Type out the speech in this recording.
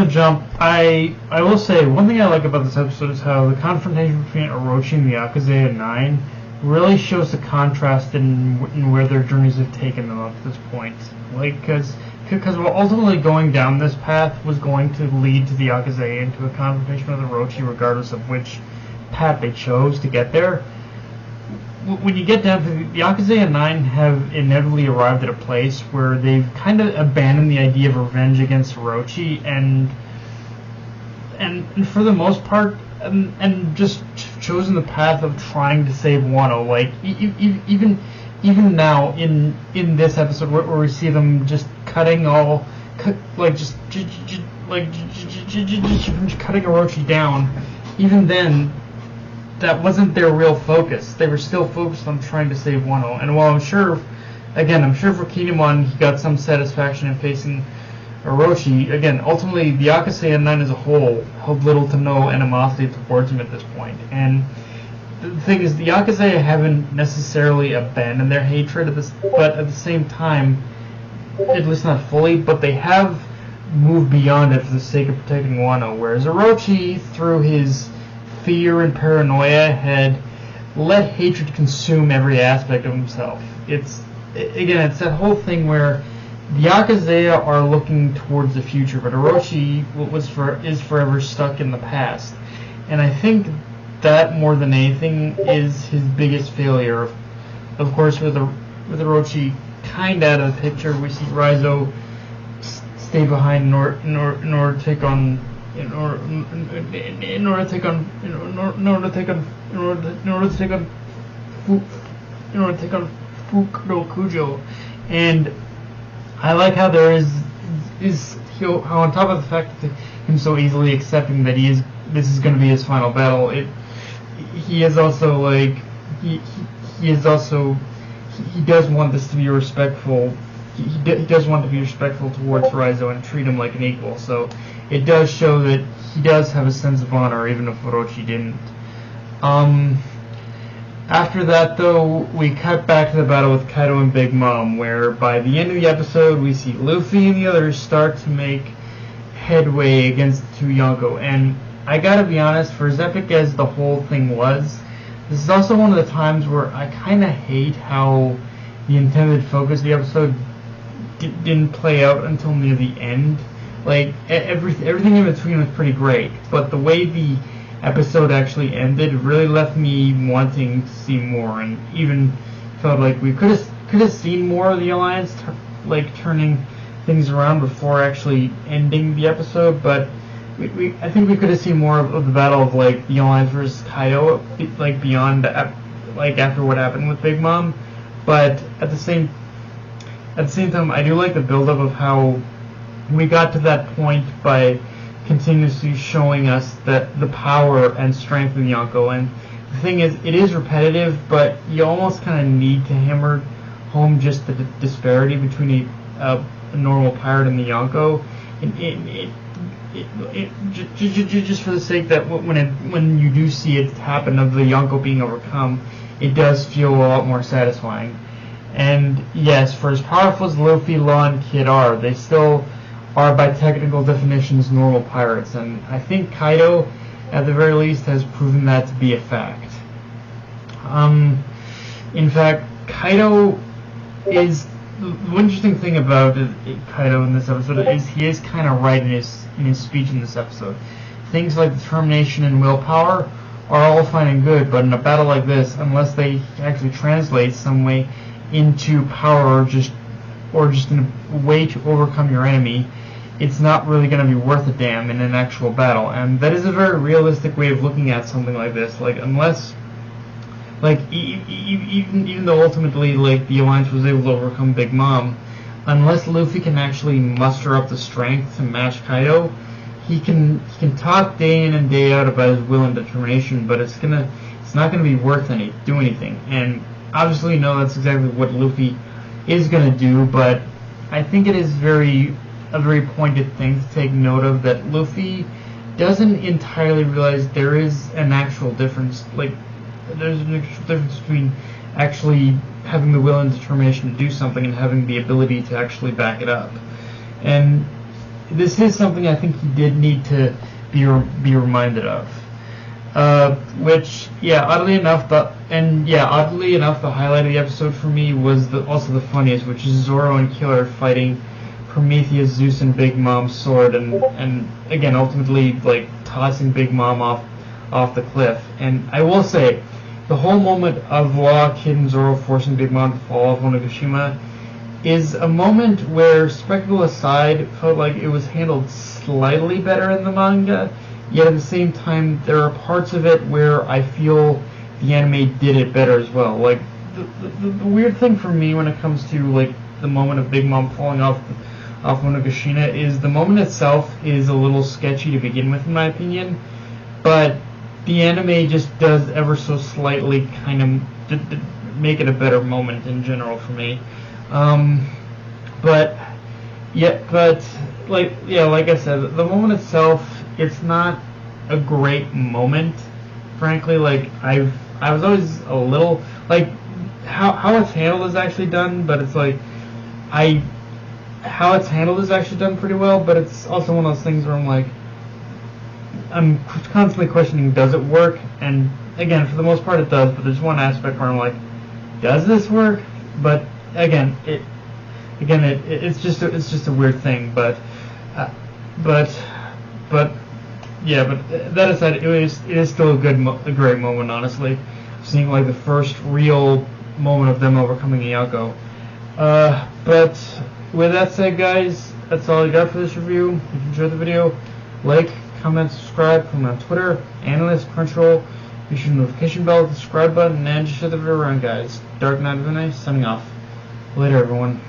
jump, I will say one thing I like about this episode is how the confrontation between Orochi and the Yakuza 9 really shows the contrast in where their journeys have taken them up to this point. Like, because ultimately going down this path was going to lead to the Yakuza into a confrontation with Orochi, regardless of which path they chose to get there. When you get down to the Yakuza 9 have inevitably arrived at a place where they've kind of abandoned the idea of revenge against Orochi and for the most part and just chosen the path of trying to save Wano. Like even now in this episode where we see them just cutting cutting Orochi down, even then that wasn't their real focus. They were still focused on trying to save Wano. And while I'm sure for Kinemon he got some satisfaction in facing Orochi, again, ultimately the Yakuza 9 as a whole held little to no animosity towards him at this point. And the thing is, the Yakuza haven't necessarily abandoned their hatred, but at the same time, at least not fully, but they have moved beyond it for the sake of protecting Wano, whereas Orochi, through his fear and paranoia, had let hatred consume every aspect of himself. It's that whole thing where the Yakuza are looking towards the future, but Orochi is forever stuck in the past. And I think that, more than anything, is his biggest failure. Of course, with Orochi kind of out of the picture, we see Raizo stay behind in order to take on Fukurokujo. And I like how there is how on top of the fact that him so easily accepting that this is going to be his final battle, he does want this to be respectful. He does want to be respectful towards Raizo and treat him like an equal. So it does show that he does have a sense of honor, even if Orochi didn't. After that, though, we cut back to the battle with Kaido and Big Mom, where by the end of the episode, we see Luffy and the others start to make headway against the two Yonko. And I gotta be honest, for as epic as the whole thing was, this is also one of the times where I kind of hate how the intended focus of the episode didn't play out until near the end. Like, everything in between was pretty great, but the way the episode actually ended really left me wanting to see more, and even felt like we could have seen more of the Alliance turning things around before actually ending the episode. But I think we could have seen more of the battle of the Alliance versus Kaido, beyond after what happened with Big Mom. But at the same time, I do like the build-up of how we got to that point by continuously showing us that the power and strength of the Yonko. And the thing is, it is repetitive, but you almost kind of need to hammer home just the disparity between a normal pirate and the Yonko. Just for the sake that when you do see it happen of the Yonko being overcome, it does feel a lot more satisfying. And yes, for as powerful as Luffy, Law, and Kid are, they still are by technical definitions normal pirates, and I think Kaido, at the very least, has proven that to be a fact. In fact, Kaido is the interesting thing about Kaido in this episode is he is kind of right in his speech in this episode. Things like determination and willpower are all fine and good, but in a battle like this, unless they actually translate some way into power or just in a way to overcome your enemy, it's not really going to be worth a damn in an actual battle. And that is a very realistic way of looking at something like this. Unless, even though ultimately, the Alliance was able to overcome Big Mom, unless Luffy can actually muster up the strength to match Kaido, he can talk day in and day out about his will and determination, but it's not gonna be worth do anything. And obviously, that's exactly what Luffy is gonna do, but I think it is a very pointed thing to take note of, that Luffy doesn't entirely realize there is an actual difference. There's an actual difference between actually having the will and determination to do something and having the ability to actually back it up. And this is something I think he did need to be reminded of. Which, yeah, oddly enough, the highlight of the episode for me was also the funniest, which is Zoro and Killer fighting Prometheus, Zeus, and Big Mom's sword, and again, ultimately, like, tossing Big Mom off the cliff. And I will say, the whole moment of Law, Kid, and Zoro forcing Big Mom to fall off Onigashima is a moment where, spectacle aside, felt like it was handled slightly better in the manga. Yet at the same time, there are parts of it where I feel the anime did it better as well. Like, the weird thing for me when it comes to, like, the moment of Big Mom falling off Onigashima is the moment itself is a little sketchy to begin with, in my opinion. But the anime just does ever so slightly kind of make it a better moment in general for me. Like I said, the moment itself, it's not a great moment, frankly. Like, I was always a little, like, how it's handled is actually done, but it's like, how it's handled is actually done pretty well, but it's also one of those things where I'm constantly questioning, does it work? And again, for the most part it does, but there's one aspect where I'm like, does this work? But again, it's just a weird thing, but that aside, it is still a great moment, honestly. Seeing like the first real moment of them overcoming Iyako. But with that said, guys, that's all I got for this review. If you enjoyed the video, like, comment, subscribe. Follow me on Twitter, Analyst, Crunchyroll. Be sure to notification bell, the subscribe button, and just share the video around, guys. Dark Knight Vinay, signing off. Later, everyone.